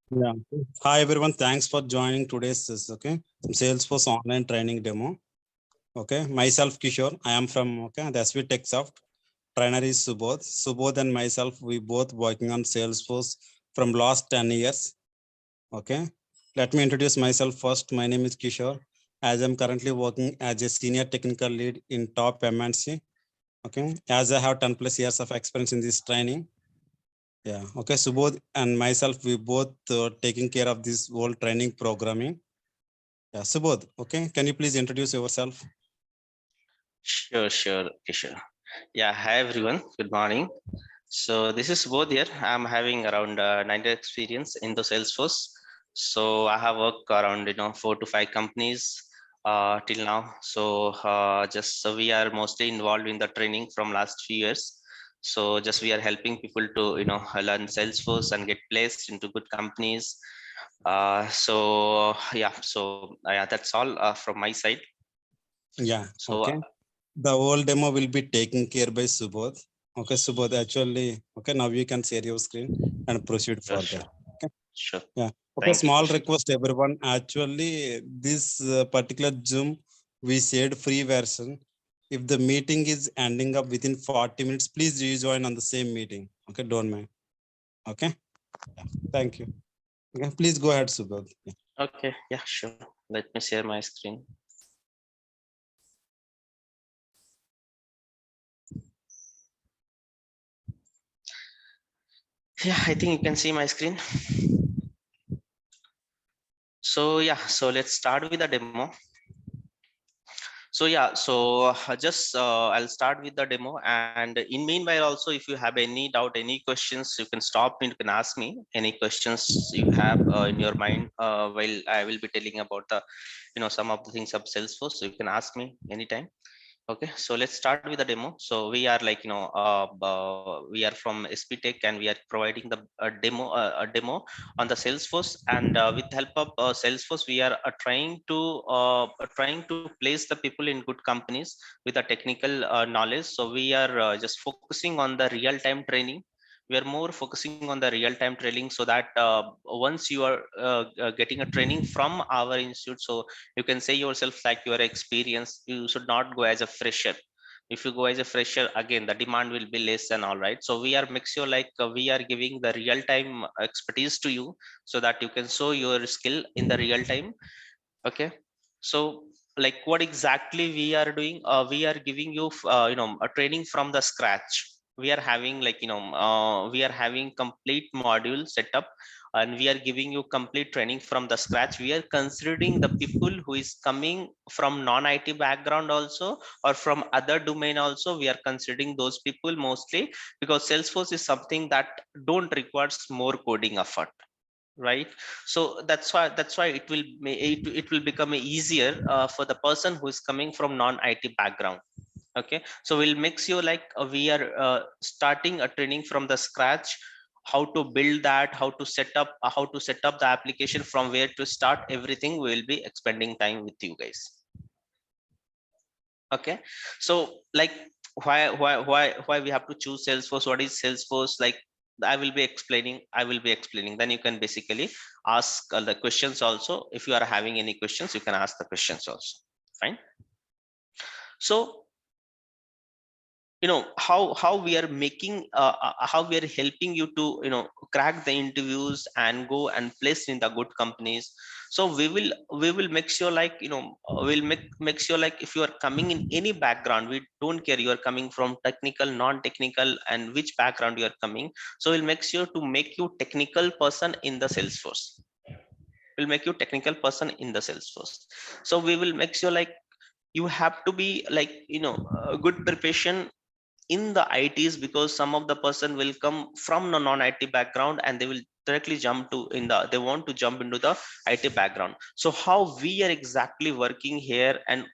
Yeah. Hi everyone. Thanks for joining today's Salesforce online training demo. Okay. Myself Kishore. I am from the svtechsoft. Trainer is Subodh. Subodh and myself, we both working on Salesforce from last 10 years. Okay. Let me introduce myself first. My name is Kishore. As I'm currently working as a senior technical lead in top MNC. Okay. As I have 10 plus years of experience in this training. Yeah. Okay. Subodh and myself, we both taking care of this whole training programming. Yeah. Subodh. Okay. Can you please introduce yourself? Sure, Kishore. Yeah, hi everyone. Good morning. So this is Bodh here. I'm having around 90 experience in the Salesforce. So I have worked around 4 to 5 companies till now. So we are mostly involved in the training from last few years. So just we are helping people to learn Salesforce and get placed into good companies. Yeah, that's all from my side. Yeah. So Okay. The whole demo will be taken care by Subodh. Okay. Subodh, actually, okay. Now you can share your screen and proceed further. sure. Okay. Sure. Yeah. Okay. Thank you, Small Kishore. request, everyone. Actually, this particular Zoom, we said free version. If the meeting is ending up within 40 minutes, please rejoin on the same meeting. Okay. Don't mind. Okay. Yeah. Thank you. Okay. Please go ahead, Subodh. Yeah. Okay, yeah, sure. Let me share my screen. Yeah, I think you can see my screen. So yeah, so let's start with the demo. So yeah, so I'll start with the demo, and in meanwhile also, if you have any doubt, any questions, you can stop me, you can ask me any questions you have in your mind while I will be telling about the some of the things of Salesforce. So you can ask me anytime. Okay, so let's start with the demo. So we are like we are from SPTech, and we are providing the demo on the Salesforce, and with help of Salesforce, we are trying to place the people in good companies with a technical knowledge. So we are just focusing on the real time training. We are more focusing on the real time training, so that once you are getting a training from our institute, so you can say yourself like you are experienced. You should not go as a fresher. If you go as a fresher, again the demand will be less and all, right? So we are make sure like we are giving the real time expertise to you, so that you can show your skill in the real time. Okay, so like what exactly we are doing, we are giving you a training from the scratch. We are having like we are having complete module setup, and we are giving you complete training from the scratch. We are considering the people who is coming from non-IT background also, or from other domain also. We are considering those people mostly, because Salesforce is something that don't requires more coding effort, right? So that's why it will become easier for the person who is coming from non-IT background. Okay, so we'll make sure like we are starting a training from the scratch, how to build that, how to set up the application, from where to start everything. We will be expending time with you guys. Okay, so like why we have to choose Salesforce? What is Salesforce? Like I will be explaining, then you can basically ask the questions also. If you are having any questions, you can ask the questions also. Fine. So how we are making how we are helping you to crack the interviews and go and place in the good companies. So we will make sure like we'll make sure like if you are coming in any background, we don't care you are coming from technical, non-technical, and which background you are coming. So we'll make sure to make you technical person in the Salesforce. We'll make you technical person in the Salesforce. So we will make sure like you have to be like a good preparation in the ITs, because some of the person will come from a non-IT background, and they will directly jump to they want to jump into the IT background. So how we are exactly working here, and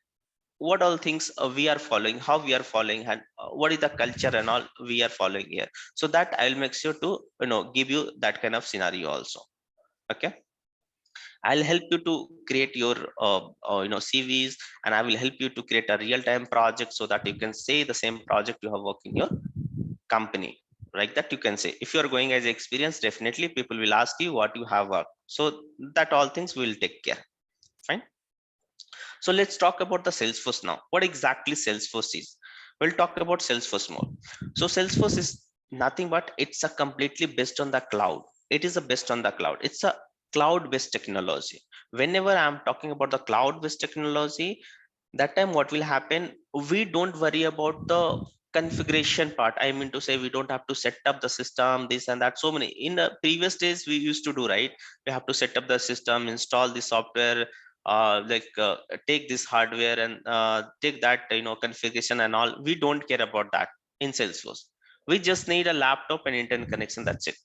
what all things we are following, how we are following, and what is the culture and all we are following here. So that I'll make sure to give you that kind of scenario also. Okay, I'll help you to create your CVs, and I will help you to create a real-time project, so that you can say the same project you have worked in your company. Like that, you can say if you are going as experience, definitely people will ask you what you have worked. So that all things will take care. Fine. So let's talk about the Salesforce now. What exactly Salesforce is? We'll talk about Salesforce more. So Salesforce is nothing but it's a completely based on the cloud. It is a based on the cloud. It's a cloud-based technology. Whenever I'm talking about the cloud-based technology, that time what will happen, we don't worry about the configuration part. I mean to say, we don't have to set up the system, this and that. So many in the previous days we used to do, right? We have to set up the system, install the software, take this hardware and take that, configuration and all. We don't care about that in Salesforce. We just need a laptop and internet connection, that's it,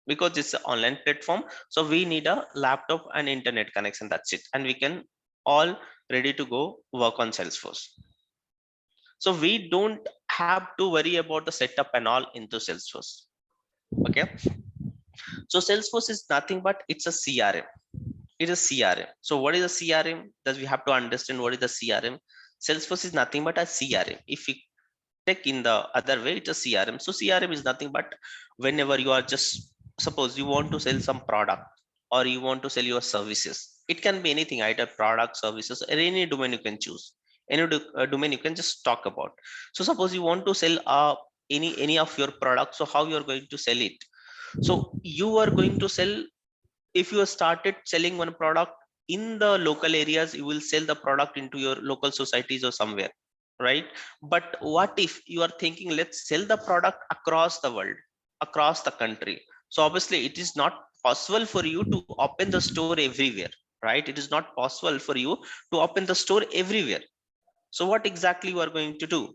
because it's an online platform. So we need a laptop and internet connection, that's it, and we can all ready to go work on Salesforce. So we don't have to worry about the setup and all into Salesforce. Okay. So Salesforce is nothing but it's a CRM. It is CRM. So what is a CRM? That we have to understand what is the CRM. Salesforce is nothing but a CRM. If we take in the other way, it's a CRM. So CRM is nothing but whenever you are just, suppose you want to sell some product or you want to sell your services. It can be anything, either product, services, or any domain you can choose. Any domain you can just talk about. So suppose you want to sell any of your products. So how you are going to sell it? So you are going to sell, if you started selling one product in the local areas, you will sell the product into your local societies or somewhere, right? But what if you are thinking, let's sell the product across the world, across the country? So obviously it is not possible for you to open the store everywhere, right? It is not possible for you to open the store everywhere. So what exactly you are going to do?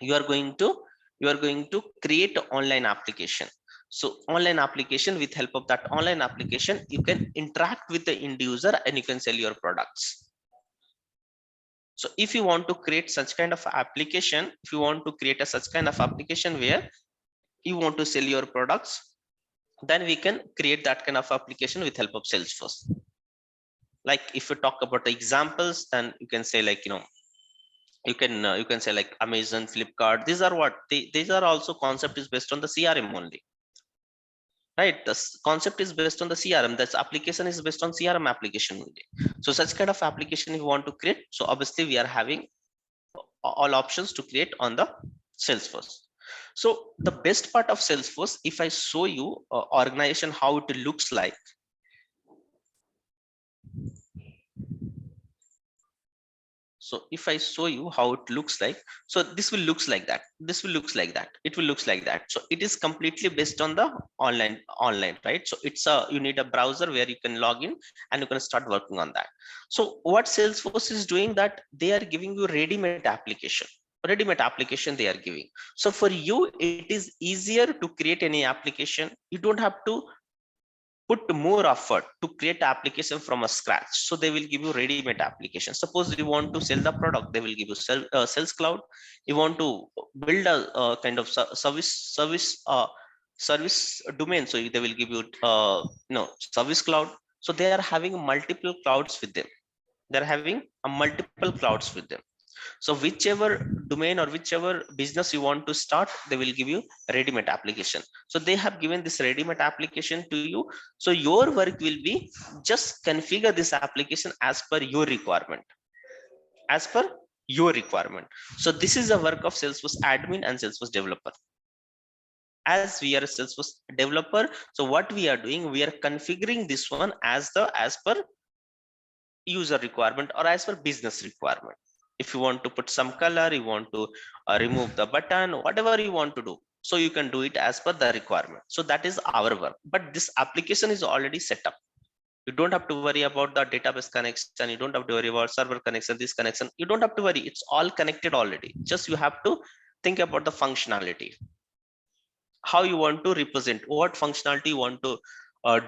You are going to create an online application. So online application, with help of that online application, you can interact with the end user and you can sell your products. So if you want to create such kind of application, if you want to create a such kind of application where you want to sell your products, then we can create that kind of application with help of Salesforce. Like if you talk about the examples, then you can say, like, you can say like Amazon, Flipkart. These are what these are also concept is based on the CRM only, right? The concept is based on the CRM. That's application is based on CRM application only. So such kind of application if you want to create, so obviously we are having all options to create on the Salesforce. So the best part of Salesforce, if I show you organization how it looks like. So if I show you how it looks like, so this will looks like that, this will looks like that, it will looks like that. So it is completely based on the online, right? So it's a, you need a browser where you can log in and you can start working on that. So what Salesforce is doing, that they are giving you ready-made application they are giving. So for you it is easier to create any application. You don't have to put more effort to create application from a scratch. So they will give you ready-made application. Suppose you want to sell the product, they will give you sales cloud. You want to build a kind of service domain, so they will give you service cloud. So they are having multiple clouds with them. They're having a multiple clouds with them. So whichever domain or whichever business you want to start, they will give you ready-made application. So they have given this ready-made application to you. So your work will be just configure this application as per your requirement, as per your requirement. So this is the work of Salesforce admin and Salesforce developer. As we are a Salesforce developer, so what we are doing, we are configuring this one as per user requirement or as per business requirement. If you want to put some color, you want to remove the button, whatever you want to do, so you can do it as per the requirement. So that is our work. But this application is already set up. You don't have to worry about the database connection, you don't have to worry about server connection, this connection, you don't have to worry. It's all connected already. Just you have to think about the functionality, how you want to represent, what functionality you want to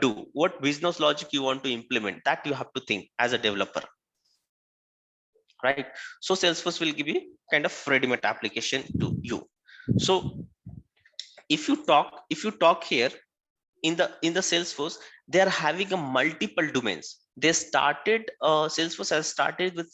do, what business logic you want to implement, that you have to think as a developer, right? So Salesforce will give you kind of ready-made application to you. So if you talk here in the Salesforce, they are having a multiple domains. They started Salesforce has started with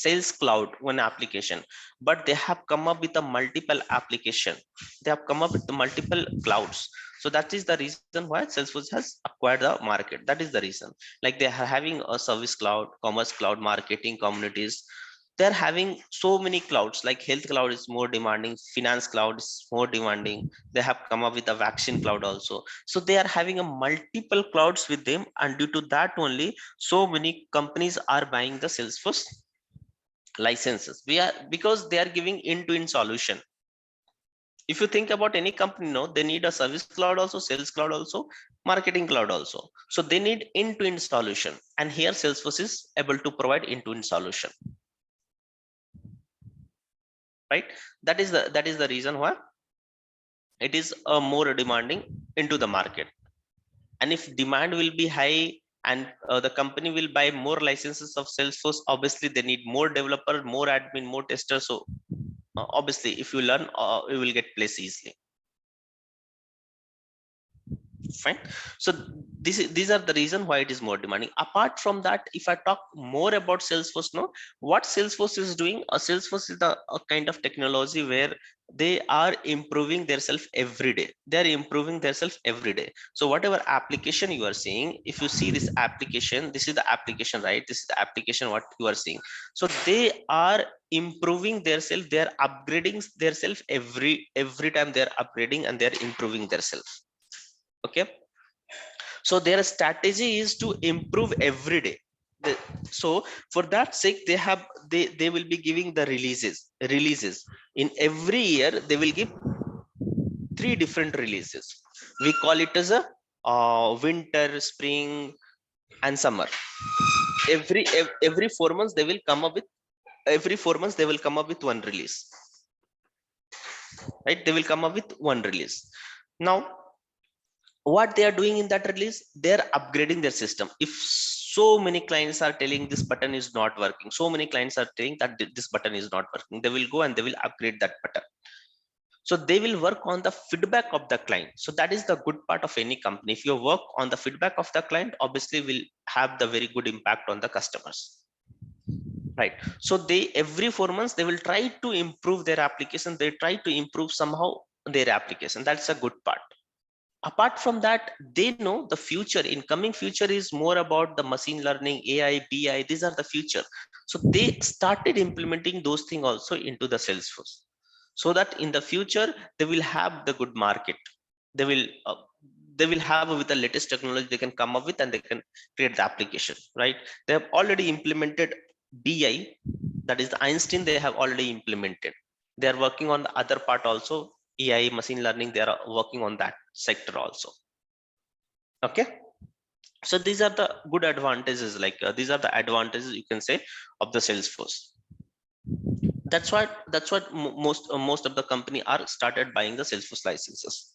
Sales Cloud, one application, but they have come up with a multiple application. They have come up with the multiple clouds. So that is the reason why Salesforce has acquired the market. That is the reason. Like they are having a Service Cloud, Commerce Cloud, Marketing, Communities. They're having so many clouds. Like Health Cloud is more demanding, Finance Cloud is more demanding. They have come up with a Vaccine Cloud also. So they are having a multiple clouds with them, and due to that only so many companies are buying the Salesforce licenses. We are because they are giving end-to-end solution. If you think about any company, no, they need a Service Cloud also, Sales Cloud also, Marketing Cloud also. So they need end-to-end solution, and here Salesforce is able to provide end-to-end solution, right? That is the reason why it is more demanding into the market. And if demand will be high, and the company will buy more licenses of Salesforce, obviously they need more developer, more admin, more testers. So obviously if you learn, you will get place easily. Fine. So these are the reason why it is more demanding. Apart from that, if I talk more about Salesforce, no, what Salesforce is doing, Salesforce is a kind of technology where they are improving themselves every day. They are improving themselves every day. So whatever application you are seeing, if you see this application, this is the application, right? This is the application what you are seeing. So they are improving themselves. They are upgrading themselves every time. They are upgrading and they are improving themselves. Okay, so their strategy is to improve every day. So for that sake, they will be giving the releases in every year. They will give 3 different releases. We call it as a winter, spring, and summer. Every 4 months they will come up with one release, right? They will come up with one release. Now what they are doing in that release, they're upgrading their system. If so many clients are telling this button is not working, so many clients are telling that this button is not working, they will go and they will upgrade that button. So they will work on the feedback of the client. So that is the good part of any company. If you work on the feedback of the client, obviously will have the very good impact on the customers, right? So they every 4 months they will try to improve their application. They try to improve somehow their application. That's a good part. Apart from that, they know the future, in coming future is more about the machine learning, AI, BI. These are the future. So they started implementing those things also into the Salesforce, so that in the future they will have the good market. They will have with the latest technology they can come up with, and they can create the application, right? They have already implemented BI, that is the Einstein. They have already implemented. They are working on the other part also, AI, machine learning. They are working on that sector also. Okay, so these are the good advantages. Like these are the advantages, you can say, of the Salesforce. That's what most of the company are started buying the Salesforce licenses.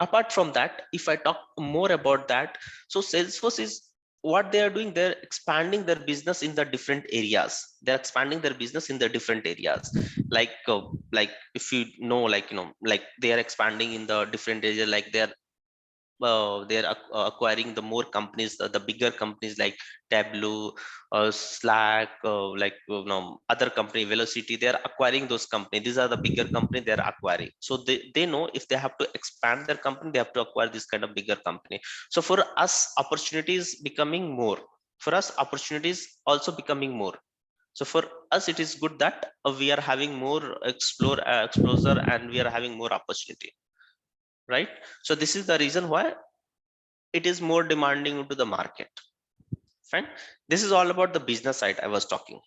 Apart from that, if I talk more about that, so Salesforce is what they are doing. They're expanding their business in the different areas. They're expanding their business in the different areas. Like if you know, like they are expanding in the different areas. Like they're acquiring the more companies, the bigger companies like Tableau, Slack, other company, Velocity. They are acquiring those companies. These are the bigger company they are acquiring. So they know if they have to expand their company, they have to acquire this kind of bigger company. So for us, opportunities becoming more. For us, opportunities also becoming more. So for us, it is good that we are having more exposure, and we are having more opportunity, right? So this is the reason why it is more demanding into the market. Fine. This is all about the business side I was talking.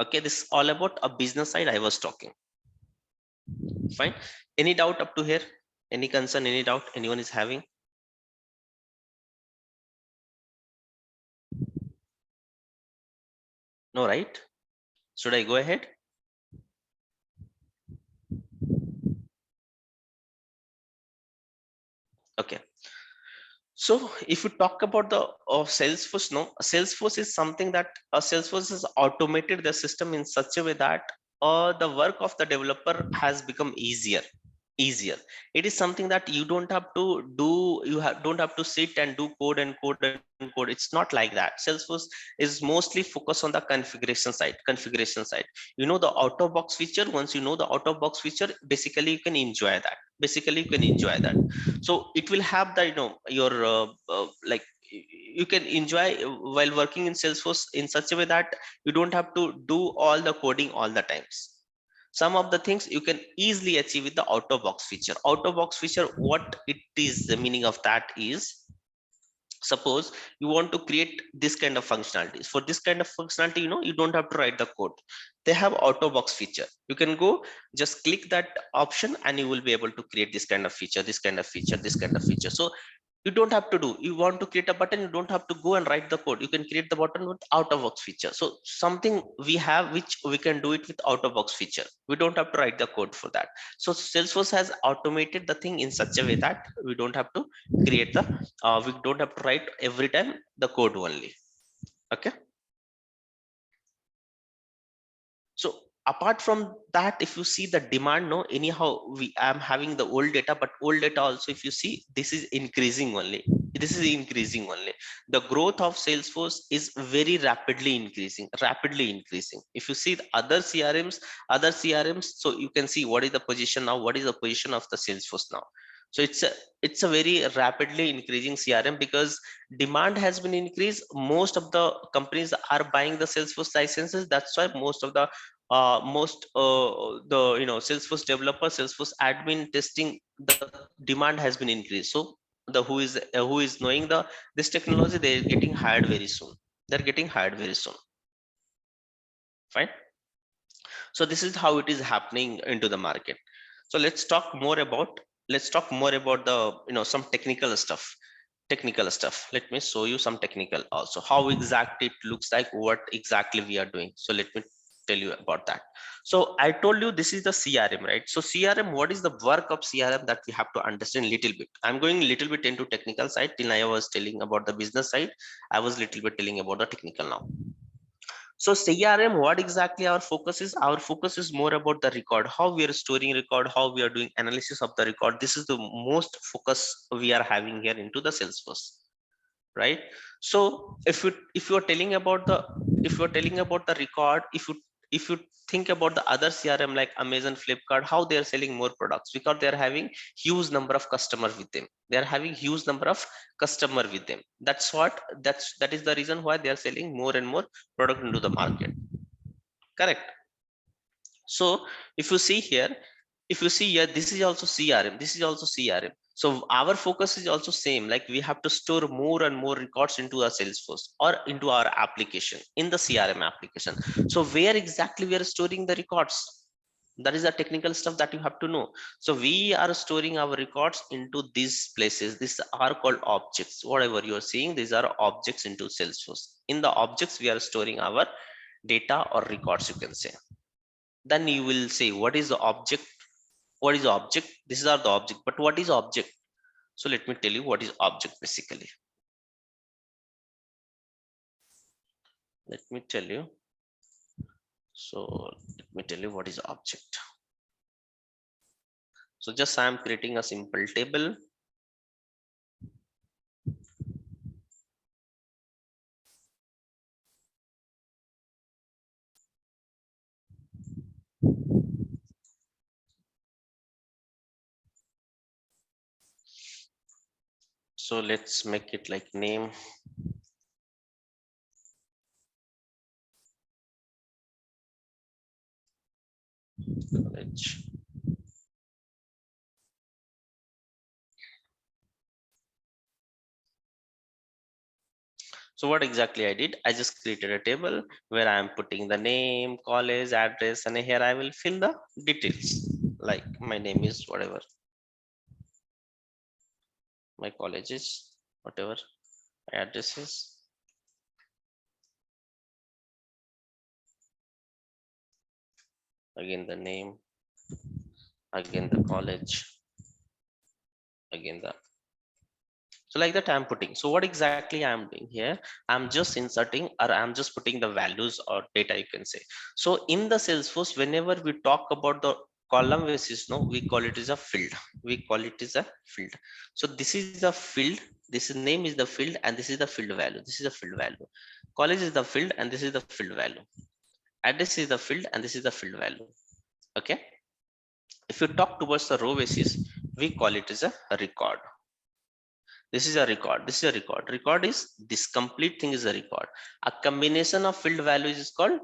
Okay, this is all about a business side I was talking. Fine. Any doubt up to here? Any concern, any doubt anyone is having? No, right? Should I go ahead? Okay. So if you talk about the Salesforce, no, Salesforce is something that Salesforce has automated the system in such a way that the work of the developer has become easier. easier. It is something that you don't have to do, don't have to sit and do code and code and code. It's not like that. Salesforce is mostly focused on the configuration side. You know the out of box feature. Once you know the out of box feature, basically you can enjoy that. So it will have the, you know, your like you can enjoy while working in Salesforce in such a way that you don't have to do all the coding all the times. Some of the things you can easily achieve with the out of box feature. Out of box feature, what it is, the meaning of that is, suppose you want to create this kind of functionalities. For this kind of functionality, you know, you don't have to write the code. They have out of box feature. You can go just click that option and you will be able to create this kind of feature, this kind of feature, this kind of feature. So you don't have to do, you want to create a button, you don't have to go and write the code. You can create the button with out of box feature. So something we have which we can do it with out of box feature. We don't have to write the code for that. So Salesforce has automated the thing in such a way that we don't have to create the we don't have to write every time the code only. Okay. So apart from that, if you see the demand, no, anyhow we am having the old data, but old data also, if you see, this is increasing only. The growth of Salesforce is very rapidly increasing. If you see the other crms, so you can see what is the position now, what is the position of the Salesforce now. So it's a very rapidly increasing crm, because demand has been increased. Most of the companies are buying the Salesforce licenses. That's why most of the the, you know, Salesforce developer, Salesforce admin testing, the demand has been increased. So the who is knowing the this technology, they're getting hired very soon. Fine. So this is how it is happening into the market. So let's talk more about the, you know, some technical stuff. Let me show you some technical also, how exactly it looks like, what exactly we are doing. So let me tell you about that. So I told you this is the crm, right? So crm, what is the work of crm, that we have to understand little bit. I'm going a little bit into technical side. Till I was telling about the business side, I was little bit telling about the technical now. So CRM, what exactly our focus is? Our focus is more about the record, how we are storing record, how we are doing analysis of the record. This is the most focus we are having here into the Salesforce, right? So if you are telling about the record, if you think about the other CRM like Amazon, Flipkart, how they are selling more products, because they are having huge number of customers with them. That is the reason why they are selling more and more product into the market. Correct. So if you see here, this is also crm. So our focus is also same, like we have to store more and more records into our Salesforce or into our application in the crm application. So where exactly we are storing the records, that is the technical stuff that you have to know. So we are storing our records into these places. These are called objects. Whatever you are seeing, these are objects into Salesforce. In the objects we are storing our data or records, you can say. Then you will say, what is the object? These are the object, but what is object? So let me tell you what is object basically. Let me tell you what is object. So just I am creating a simple table. So let's make it like name. College. So what exactly I did, I just created a table where I am putting the name, college, address, and here I will fill the details. Like my name is whatever, my college is whatever, my address is. Again the name, again the college, again the. So like that I'm putting. So what exactly I'm doing here, I'm just inserting, or I'm just putting the values or data, you can say. So in the Salesforce, whenever we talk about the column basis, no, we call it as a field. We call it as a field. So this is the field, this name is the field, and this is the field value. This is the field value. College is the field, and this is the field value. Address is the field, and this is the field value. Okay. If you talk towards the row basis, we call it as a record. This is a record. This is a record. Record is this complete thing is a record. A combination of field values is called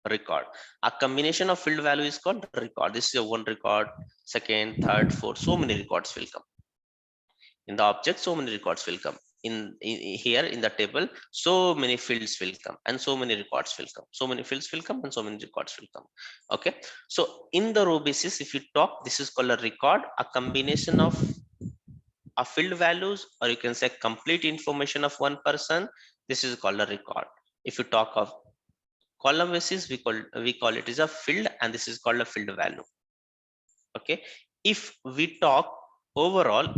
record. A combination of field value is called record. This is a one record, second, third, fourth. So many records will come in the object. So many records will come in here in the table. So many fields will come, and so many records will come. So many fields will come, and so many records will come. Okay. So in the row basis, if you talk, this is called a record. A combination of field values, or you can say complete information of one person. This is called a record. If you talk of column basis, we call it is a field, and this is called a field value. Okay. If we talk overall,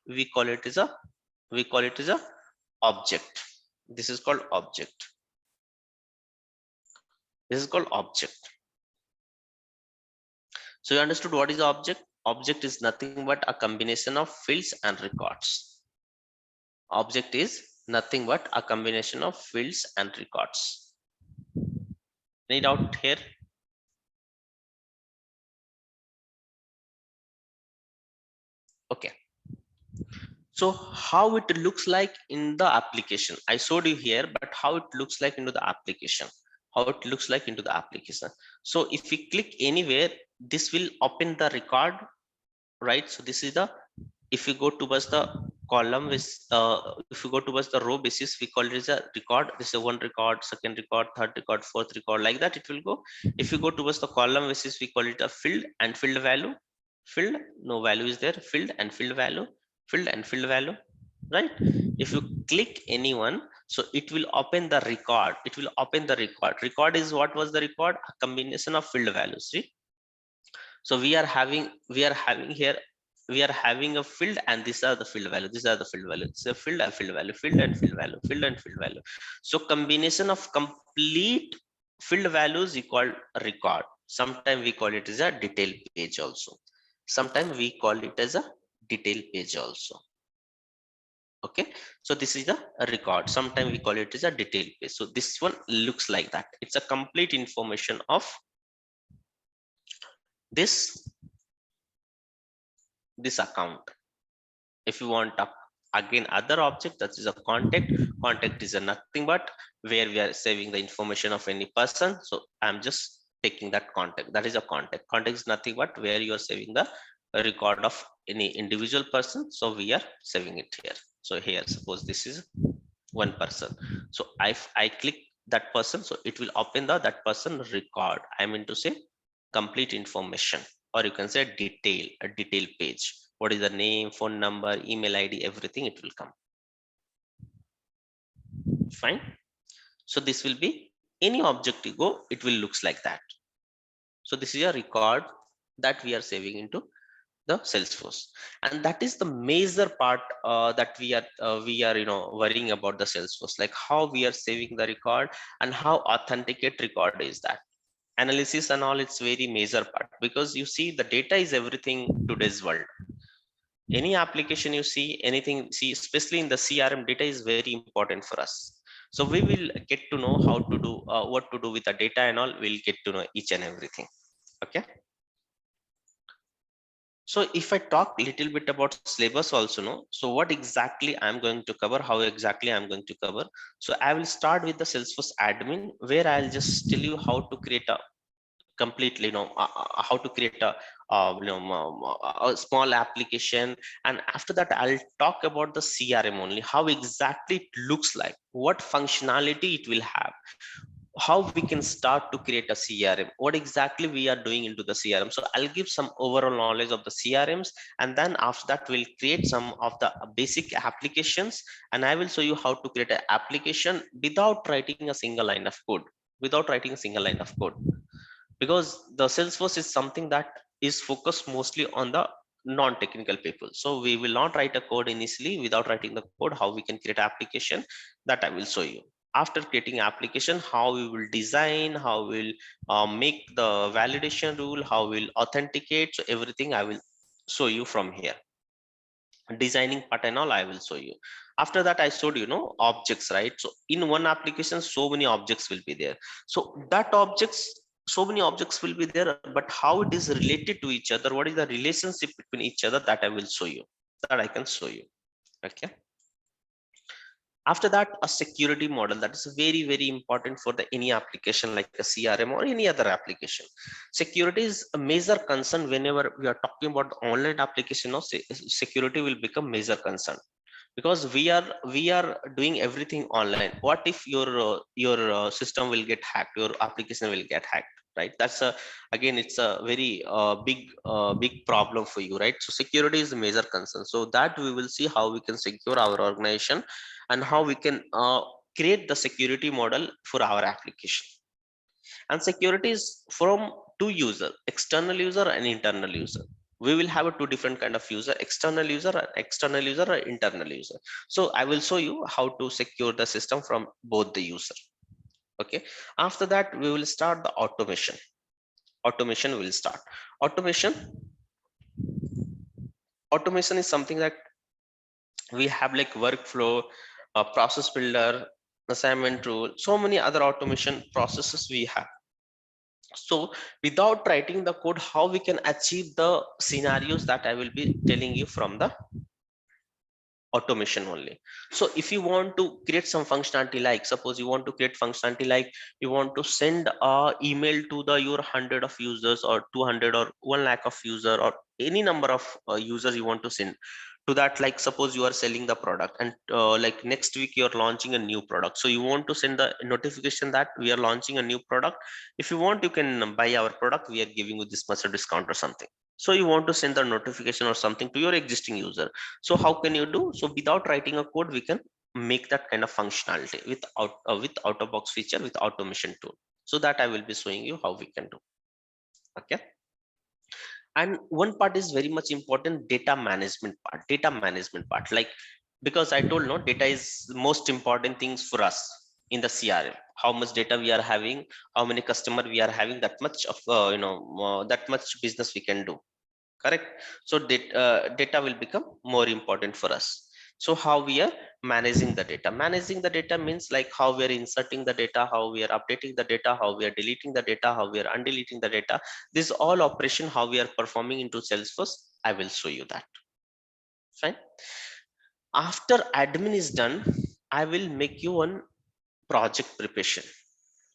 we call it is a object. This is called object. This is called object. So you understood what is object? Object is nothing but a combination of fields and records. Object is nothing but a combination of fields and records. Any doubt here? Okay. So how it looks like in the application, I showed you here, but how it looks like into the application, So if we click anywhere, this will open the record, right? So this is the, if you go towards the column with if you go towards the row basis, we call it as a record. This is one record, second record, third record, fourth record, like that it will go. If you go towards the column basis, we call it a field and field value. Field, no value is there, field and field value, field and field value, right? If you click anyone, so it will open the record. Record is what was the record? A combination of field values. See, so we are having here, we are having a field, and these are the field value. These are the field value. It's a field and field value, field and field value, field and field value. So combination of complete field values we call record. Sometimes we call it as a detail page also. Sometimes we call it as a detail page also. Okay. So this is the record. Sometimes we call it as a detail page. So this one looks like that. It's a complete information of this account. If you want again other object, that is a contact. Contact is a nothing but where we are saving the information of any person. So I'm just taking that contact. That is a contact. Contact is nothing but where you are saving the record of any individual person. So we are saving it here. So here, suppose this is one person. So if I click that person, so it will open that person record. I mean to say complete information, or you can say detail, a detail page. What is the name, phone number, email ID, everything, it will come. Fine. So this will be any object you go, it will looks like that. So this is a record that we are saving into the Salesforce, and that is the major part that we are worrying about the Salesforce, like how we are saving the record and how authenticate record is that. Analysis and all, it's very major part, because you see the data is everything today's world. Any application you see, anything, see, especially in the CRM, data is very important for us. So we will get to know how to do what to do with the data and all. We'll get to know each and everything. Okay. So if I talk a little bit about syllabus also, no, so what exactly I'm going to cover, how exactly I'm going to cover. So I will start with the Salesforce admin, where I'll just tell you how to create a completely how to create a small application. And after that, I'll talk about the CRM only, how exactly it looks like, what functionality it will have, how we can start to create a CRM, what exactly we are doing into the CRM. So I'll give some overall knowledge of the CRMs, and then after that we'll create some of the basic applications, and I will show you how to create an application without writing a single line of code, because the Salesforce is something that is focused mostly on the non-technical people. So we will not write a code initially. Without writing the code, how we can create an application, that I will show you. After creating application, how we will design, how we'll make the validation rule, how we'll authenticate. So everything I will show you from here. Designing part and all I will show you. After that I showed objects, right? So in one application so many objects will be there. So that objects, so many objects will be there, but how it is related to each other, what is the relationship between each other, that I will show you, that I can show you. Okay. After that, a security model, that is very, very important for the any application like a CRM or any other application. Security is a major concern whenever we are talking about online application. Of security will become major concern, because we are doing everything online. What if your system will get hacked, your application will get hacked, right? That's a, again, it's a very big problem for you, right? So security is a major concern, so that we will see how we can secure our organization and how we can create the security model for our application. And security is from two user, external user and internal user. We will have a two different kind of user, external user or internal user. So I will show you how to secure the system from both the user. Okay. After that we will start the automation. Automation will start. Automation is something that we have like workflow, process builder, assignment rule, so many other automation processes we have. So without writing the code, how we can achieve the scenarios that I will be telling you from the automation only. So if you want to create some functionality, like suppose you want to create functionality like you want to send a email to the your 100 of users or 200 or 1 lakh of user or any number of users you want to send to that. Like suppose you are selling the product and like next week you're launching a new product, so you want to send the notification that we are launching a new product. If you want, you can buy our product, we are giving you this much of discount or something. So you want to send the notification or something to your existing user. So how can you do? So without writing a code, we can make that kind of functionality with out of box feature with automation tool. So that I will be showing you how we can do. Okay. And one part is very much important, data management part. Like, because I told no, data is the most important things for us in the CRM. How much data we are having, how many customer we are having, that much of that much business we can do. Correct. So data will become more important for us. So how we are managing the data? Managing the data means like how we are inserting the data, how we are updating the data, how we are deleting the data, how we are undeleting the data. This all operation how we are performing into Salesforce, I will show you that. Fine. After admin is done, I will make you one project preparation.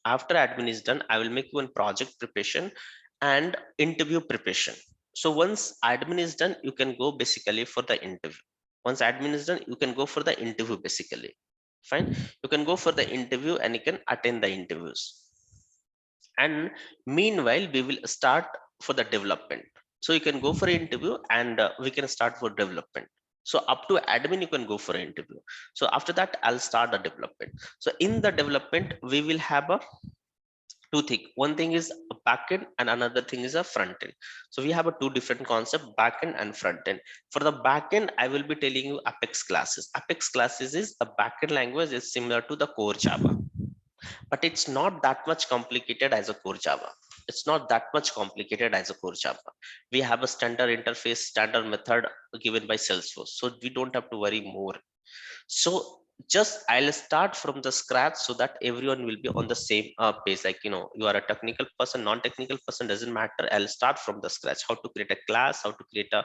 After admin is done, I will make you one project preparation and interview preparation. So once admin is done, you can go basically for the interview. Once admin is done, you can go for the interview basically. Fine. You can go for the interview and you can attend the interviews. And meanwhile, we will start for the development. So you can go for an interview and we can start for development. So up to admin, you can go for an interview. So after that, I'll start the development. So in the development, we will have a two things. One thing is a backend and another thing is a front end. So we have a two different concept, backend and front end. For the backend, I will be telling you Apex classes. Apex classes is a backend language, is similar to the core Java, but it's not that much complicated as a core Java. It's not that much complicated as a core Java. We have a standard interface, standard method given by Salesforce, so we don't have to worry more. So just I'll start from the scratch so that everyone will be on the same page. Like, you are a technical person, non-technical person, doesn't matter. I'll start from the scratch, how to create a class, how to create a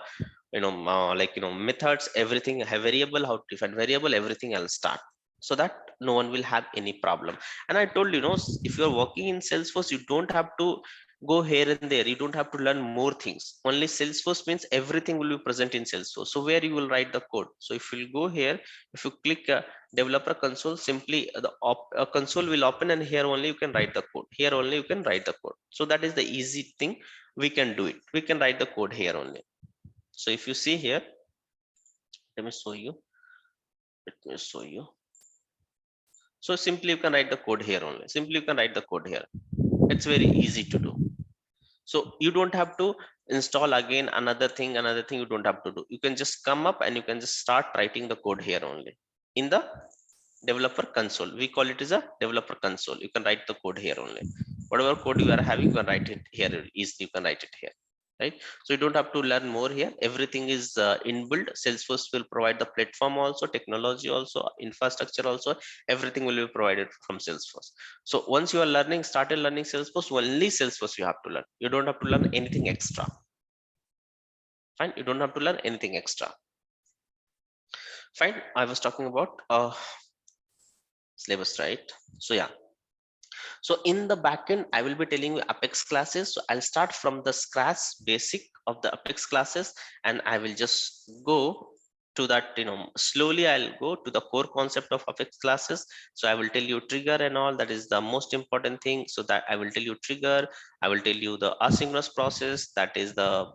methods, everything, a variable, how to define variable, everything I'll start, so that no one will have any problem. And I told if you're working in Salesforce, you don't have to go here and there, you don't have to learn more things. Only Salesforce means everything will be present in Salesforce. So where you will write the code. So if you go here, if you click developer console, simply a console will open, and here only you can write the code. Here only you can write the code. So that is the easy thing. We can do it. We can write the code here only. So if you see here, let me show you. So simply you can write the code here only. Simply you can write the code here. It's very easy to do. So you don't have to install again another thing you don't have to do. You can just come up and you can just start writing the code here only in the developer console. We call it as a developer console. You can write the code here only. Whatever code you are having, you can write it here easily. You can write it here, right? So you don't have to learn more here. Everything is inbuilt. Salesforce will provide the platform also, technology also, infrastructure also. Everything will be provided from Salesforce. So once you are learning, started learning Salesforce, only Salesforce you have to learn. You don't have to learn anything extra. Fine. You don't have to learn anything extra. Fine. I was talking about syllabus, right? So yeah. So in the backend, I will be telling you Apex classes. So I'll start from the scratch basic of the Apex classes, and I will just go to that, slowly I'll go to the core concept of Apex classes. So I will tell you trigger and all, that is the most important thing. So that I will tell you trigger, I will tell you the asynchronous process, that is the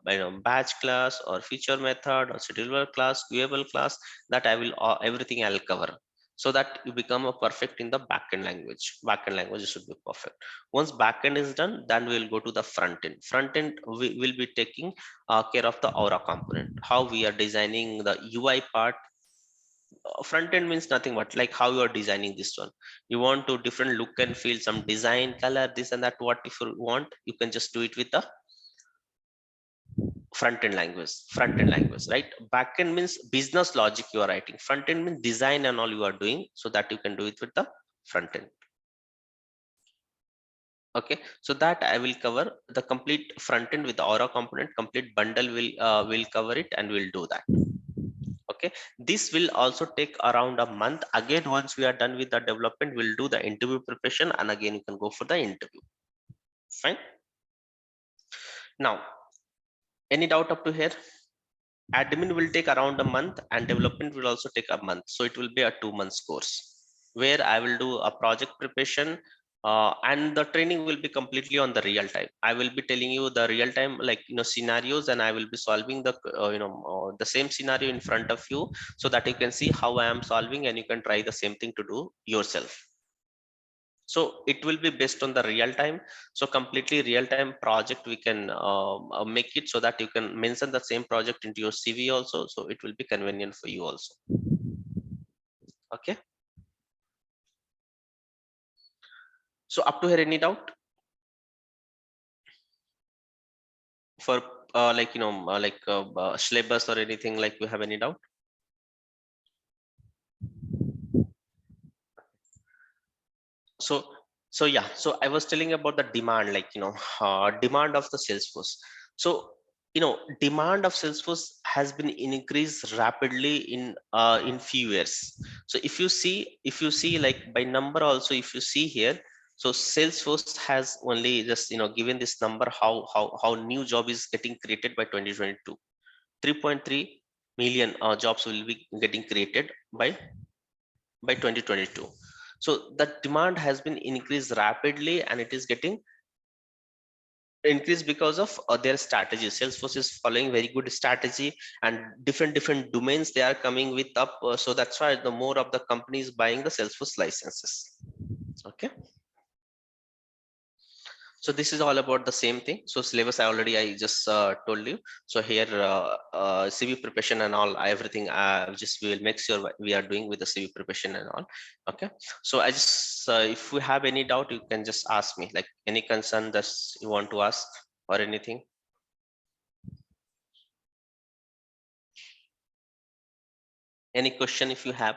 batch class or feature method or scheduler class, viewable class, that I will everything I'll cover, so that you become a perfect in the backend language. Backend language should be perfect. Once backend is done, then we will go to the front end. Front end, we will be taking care of the aura component, how we are designing the UI part. Front end means nothing but like how you are designing this one. You want to different look and feel, some design, color, this and that. What if you want, you can just do it with the front end language. Right? Backend means business logic you are writing. Front end means design and all you are doing, so that you can do it with the front end. Okay, so that I will cover the complete front end with the aura component. Complete bundle will cover it, and we'll do that. Okay, this will also take around a month. Again, once we are done with the development, we'll do the interview preparation, and again you can go for the interview. Fine. Now, any doubt up to here? Admin will take around a month, and development will also take a month. So it will be a 2 months course, where I will do a project preparation, and the training will be completely on the real time. I will be telling you the real time, like scenarios, and I will be solving the the same scenario in front of you, so that you can see how I am solving, and you can try the same thing to do yourself. So it will be based on the real time. So completely real time project we can make it, so that you can mention the same project into your CV also, so it will be convenient for you also. Okay, so up to here, any doubt for syllabus or anything, like you have any doubt? So yeah, so I was telling about the demand, demand of the Salesforce. So demand of Salesforce has been increased rapidly in few years. So if you see like by number also, if you see here, so Salesforce has only just given this number, how new job is getting created by 2022. 3.3 million jobs will be getting created by 2022. So the demand has been increased rapidly, and it is getting increased because of their strategy. Salesforce is following very good strategy, and different domains they are coming with up, so that's why the more of the companies buying the Salesforce licenses. Okay, so this is all about the same thing. So syllabus I just told you. So here CV preparation and all, everything just we will make sure we are doing with the CV preparation and all. Okay, so I just if you have any doubt, you can just ask me, like any concern that you want to ask or anything. Any question if you have?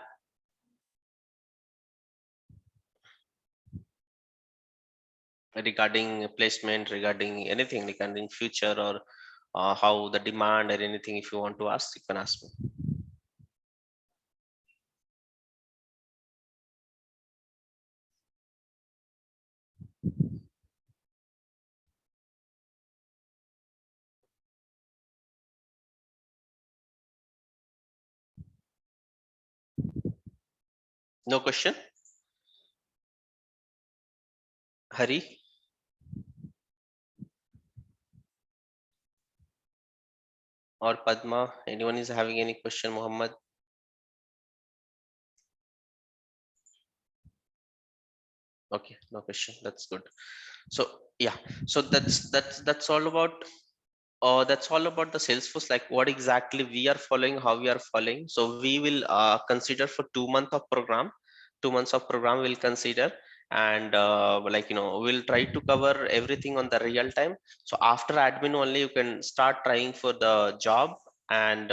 Regarding placement, regarding anything, regarding future, or how the demand, or anything, if you want to ask, you can ask me. No question? Hari or Padma, anyone is having any question? Muhammad? Okay, no question, that's good. So yeah, so that's all about the Salesforce, like what exactly we are following, how we are following. So we will consider for 2 months of program. 2 months of program we'll consider, and like we'll try to cover everything on the real time. So after admin only you can start trying for the job, and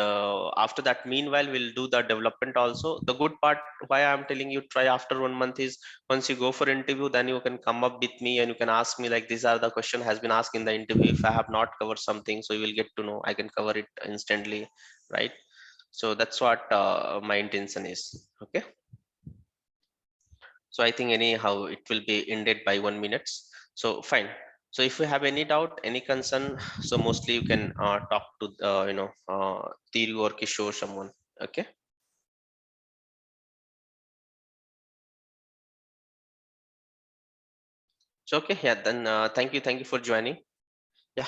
after that meanwhile we'll do the development also. The good part why I'm telling you try after 1 month is, once you go for interview, then you can come up with me and you can ask me like, these are the question has been asked in the interview. If I have not covered something, so you will get to know I can cover it instantly, right? So that's what my intention is. Okay, so I think anyhow it will be ended by 1 minute. So fine. So if you have any doubt, any concern, so mostly you can talk to Thiru or Kishore, someone. Okay. So okay, yeah, then thank you for joining. Yeah.